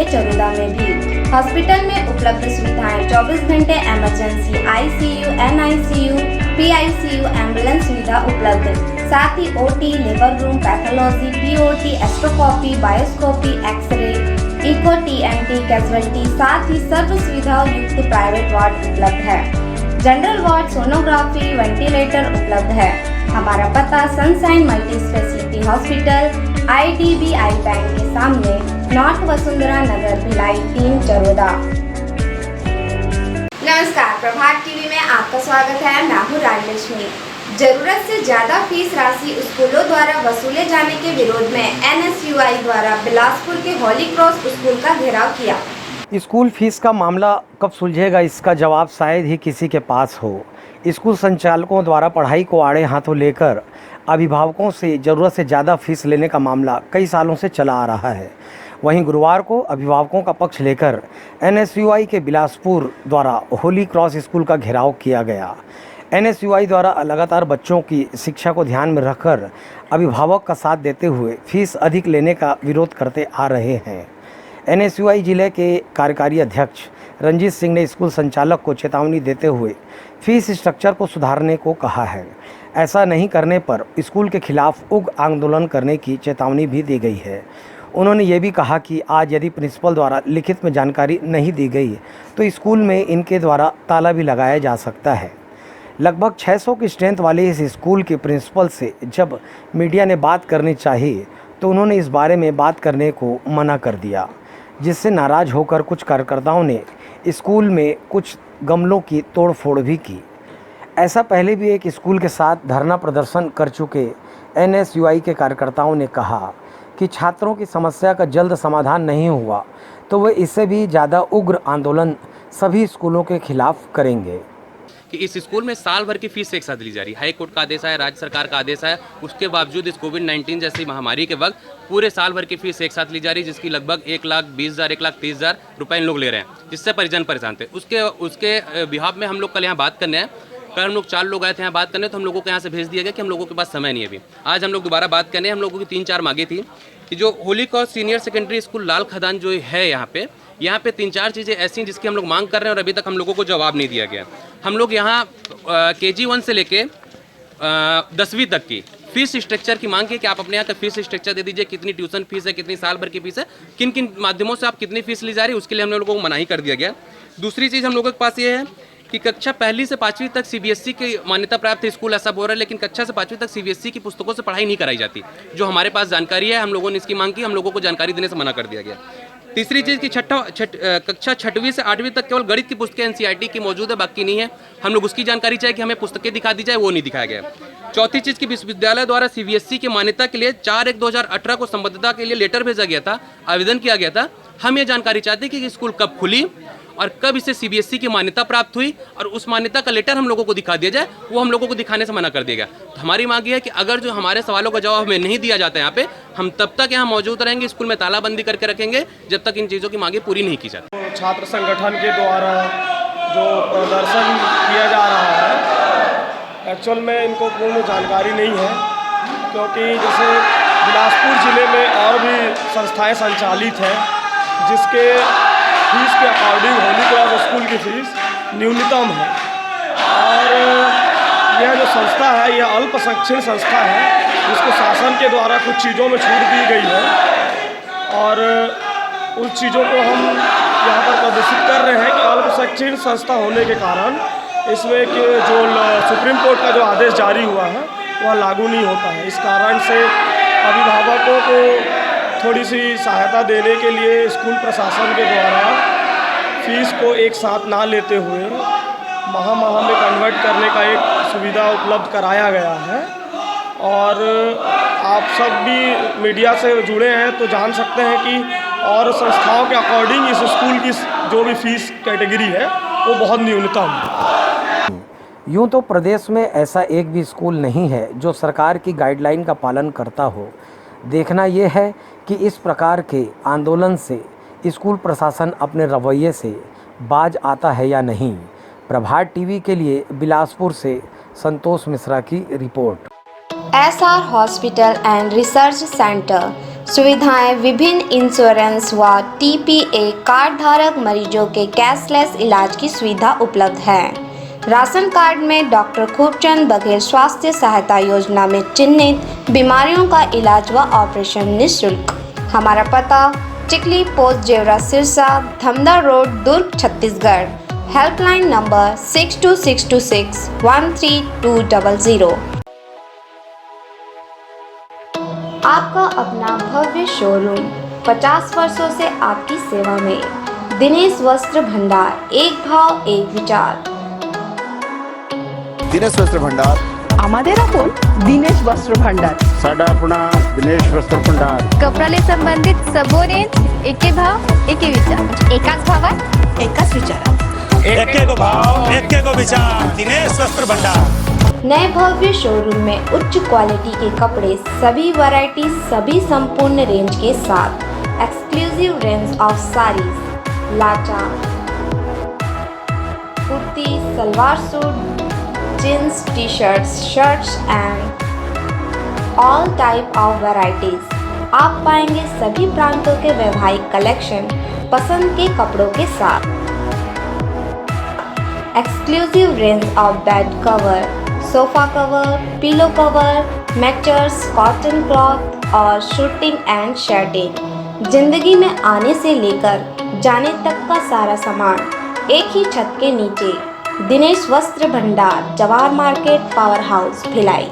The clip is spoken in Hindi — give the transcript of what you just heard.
चरोदा में भी। हॉस्पिटल में उपलब्ध सुविधाएं 24 घंटे emergency, ICU, NICU, PICU, ambulance सुविधा उपलब्ध, साथ ही OT, labour room, pathology, POT, एस्ट्रोस्कोपी, बायोस्कोपी, एक्सरे, इको, टीएमटी, कैजुअलिटी, साथ ही सर्व सुविधाओं युक्त प्राइवेट वार्ड उपलब्ध है। जनरल वार्ड, सोनोग्राफी, वेंटिलेटर उपलब्ध है। हमारा पता sunshine multi speciality hospital, IDBI bank के सामने, नॉर्थ वसुंधरा नगर, भिलाई 3, चरोदा। नमस्कार, प्रभात टीवी में आपका स्वागत है। मैं हूँ राजलक्ष्मी। जरूरत से ज्यादा फीस राशि स्कूलों द्वारा वसूले जाने के विरोध में NSUI द्वारा बिलासपुर के होली क्रॉस स्कूल का घेराव किया। स्कूल फीस का मामला कब सुलझेगा, इसका जवाब शायद ही किसी के पास हो। स्कूल संचालकों द्वारा पढ़ाई को आड़े हाथों लेकर अभिभावकों से ज़रूरत से ज़्यादा फीस लेने का मामला कई सालों से चला आ रहा है। वहीं गुरुवार को अभिभावकों का पक्ष लेकर NSUI के बिलासपुर द्वारा होली क्रॉस स्कूल का घेराव किया गया। NSUI द्वारा लगातार बच्चों की शिक्षा को ध्यान में रखकर अभिभावक का साथ देते हुए फीस अधिक लेने का विरोध करते आ रहे हैं। NSUI जिले के कार्यकारी अध्यक्ष रंजीत सिंह ने स्कूल संचालक को चेतावनी देते हुए फीस स्ट्रक्चर को सुधारने को कहा है। ऐसा नहीं करने पर स्कूल के खिलाफ उग्र आंदोलन करने की चेतावनी भी दी गई है। उन्होंने ये भी कहा कि आज यदि प्रिंसिपल द्वारा लिखित में जानकारी नहीं दी गई तो स्कूल में इनके द्वारा ताला भी लगाया जा सकता है। लगभग 600 की स्ट्रेंथ वाले इस स्कूल के प्रिंसिपल से जब मीडिया ने बात करनी चाहिए तो उन्होंने इस बारे में बात करने को मना कर दिया, जिससे नाराज़ होकर कुछ कार्यकर्ताओं ने स्कूल में कुछ गमलों की तोड़फोड़ भी की। ऐसा पहले भी एक स्कूल के साथ धरना प्रदर्शन कर चुके NSUI के कार्यकर्ताओं ने कहा कि छात्रों की समस्या का जल्द समाधान नहीं हुआ तो वे इससे भी ज़्यादा उग्र आंदोलन सभी स्कूलों के खिलाफ करेंगे। कि इस स्कूल में साल भर की फीस एक साथ ली जा रही है। हाई कोर्ट का आदेश है, राज्य सरकार का आदेश है, उसके बावजूद इस कोविड-19 जैसी महामारी के वक्त पूरे साल भर की फीस एक साथ ली जा रही है, जिसकी लगभग 1,20,000 1,30,000 रुपए इन लोग ले रहे हैं, जिससे परिजन परेशान थे। उसके बिहाफ में हम लोग कल यहाँ बात करने हैं। कल हम लोग 4 लोग आए थे यहाँ बात करने, तो हम लोगों को यहाँ से भेज दिया गया कि हम लोगों के पास समय नहीं है अभी। आज हम लोग दोबारा बात करने, हम लोगों की 3-4 मांगे थी कि जो Holy Cross senior secondary school Lal Khadan जो है यहाँ पे 3-4 चीज़ें ऐसी हैं जिसकी हम लोग मांग कर रहे हैं और अभी तक हम लोगों को जवाब नहीं दिया गया। हम लोग यहाँ KG1 से लेके 10वीं तक की फीस स्ट्रक्चर की मांग की कि आप अपने यहाँ का फीस स्ट्रक्चर दे दीजिए, कितनी ट्यूशन फीस है, कितनी साल भर की फीस है, किन किन माध्यमों से आप कितनी फीस ली जा रही है, उसके लिए हम लोगों को मनाही कर दिया गया। दूसरी चीज़ हम लोगों के पास ये है कि कक्षा 1 से 5वीं तक CBSE की मान्यता प्राप्त स्कूल ऐसा बोल रहा है, लेकिन कक्षा से 5वीं तक CBSE की पुस्तकों से पढ़ाई नहीं कराई जाती। जो हमारे पास जानकारी है, हम लोगों ने इसकी मांग की, हम लोगों को जानकारी देने से मना कर दिया गया। तीसरी चीज़ की कक्षा 6वीं से 8वीं तक केवल गणित की पुस्तकें NCERT की मौजूद है, बाकी नहीं है। हम लोग उसकी जानकारी चाहिए कि हमें पुस्तकें दिखा दी जाए, वो नहीं दिखाया गया। चौथी चीज़ की विश्वविद्यालय द्वारा CBSE की मान्यता के लिए 4/1/2018 को संबद्धता के लिए लेटर भेजा गया था, आवेदन किया गया था। हम ये जानकारी चाहते हैं कि स्कूल कब खुली और कब इसे CBSE की मान्यता प्राप्त हुई और उस मान्यता का लेटर हम लोगों को दिखा दिया जाए। वो हम लोगों को दिखाने से मना कर दिया गया। तो हमारी मांग ये है कि अगर जो हमारे सवालों का जवाब हमें नहीं दिया जाता है यहाँ पे, हम तब तक यहाँ मौजूद रहेंगे, स्कूल में तालाबंदी करके रखेंगे जब तक इन चीज़ों की मांगे पूरी नहीं की जाती। तो छात्र संगठन के द्वारा जो प्रदर्शन किया जा रहा है, एक्चुअल में इनको पूर्ण जानकारी नहीं है, क्योंकि जैसे बिलासपुर ज़िले में और भी संस्थाएं संचालित हैं जिसके फीस के अकॉर्डिंग होली क्रॉस स्कूल की फीस न्यूनतम है। और यह जो संस्था है, यह अल्प संरक्षण संस्था है, जिसको शासन के द्वारा कुछ चीज़ों में छूट दी गई है और उन चीज़ों को हम यहाँ पर प्रदर्शित कर रहे हैं कि अल्प संरक्षण संस्था होने के कारण इसमें कि जो सुप्रीम कोर्ट का जो आदेश जारी हुआ है वह लागू नहीं होता है। इस कारण से अभिभावकों को थोड़ी सी सहायता देने के लिए स्कूल प्रशासन के द्वारा फीस को एक साथ ना लेते हुए माह में कन्वर्ट करने का एक सुविधा उपलब्ध कराया गया है। और आप सब भी मीडिया से जुड़े हैं तो जान सकते हैं कि और संस्थाओं के अकॉर्डिंग इस स्कूल की जो भी फीस कैटेगरी है वो बहुत न्यूनतम है। यूँ तो प्रदेश में ऐसा एक भी स्कूल नहीं है जो सरकार की गाइडलाइन का पालन करता हो। देखना यह है कि इस प्रकार के आंदोलन से स्कूल प्रशासन अपने रवैये से बाज आता है या नहीं। प्रभात टीवी के लिए बिलासपुर से संतोष मिश्रा की report. SR hospital and research centre, सुविधाएं विभिन्न इंश्योरेंस व TPA कार्ड धारक मरीजों के कैशलेस इलाज की सुविधा उपलब्ध है। राशन कार्ड में डॉक्टर खूबचंद बघेल स्वास्थ्य सहायता योजना में चिन्हित बीमारियों का इलाज व ऑपरेशन निःशुल्क। हमारा पता Chikli post Jevra Sirsa Dhamda road Durg Chhattisgarh. Helpline number 6262613200। आपका अपना भव्य शोरूम 50 वर्षों से आपकी सेवा में। दिनेश वस्त्र भंडार, एक भाव एक विचार। दिनेश वस्त्र भंडार আমাদের আপন दिनेश वस्त्र भांडार। साडा अपना दिनेश वस्त्र भंडार कपड्याला संबंधित सबो रेंज एके भाव एके विचार एकाच भावात एकाच विचारात एके को भाव एके को विचार दिनेश वस्त्र भंडार। नए भव्य शोरूम में उच्च क्वालिटी के कपड़े, सभी वैरायटी, सभी संपूर्ण रेंज के साथ। Exclusive range of saris, lacha, kurti, salwar suit, jeans, t shirts, shirts and all type of varieties. आप पाएंगे सभी प्रांतों के वैवाहिक कलेक्शन पसंद के कपड़ों के साथ। Exclusive range of bed cover, sofa cover, pillow cover, matters, cotton cloth और शूटिंग एंड शर्टिंग। जिंदगी में आने से लेकर जाने तक का सारा सामान एक ही छत के नीचे। दिनेश वस्त्र भंडार, Jawahar market, power house, Bhilai.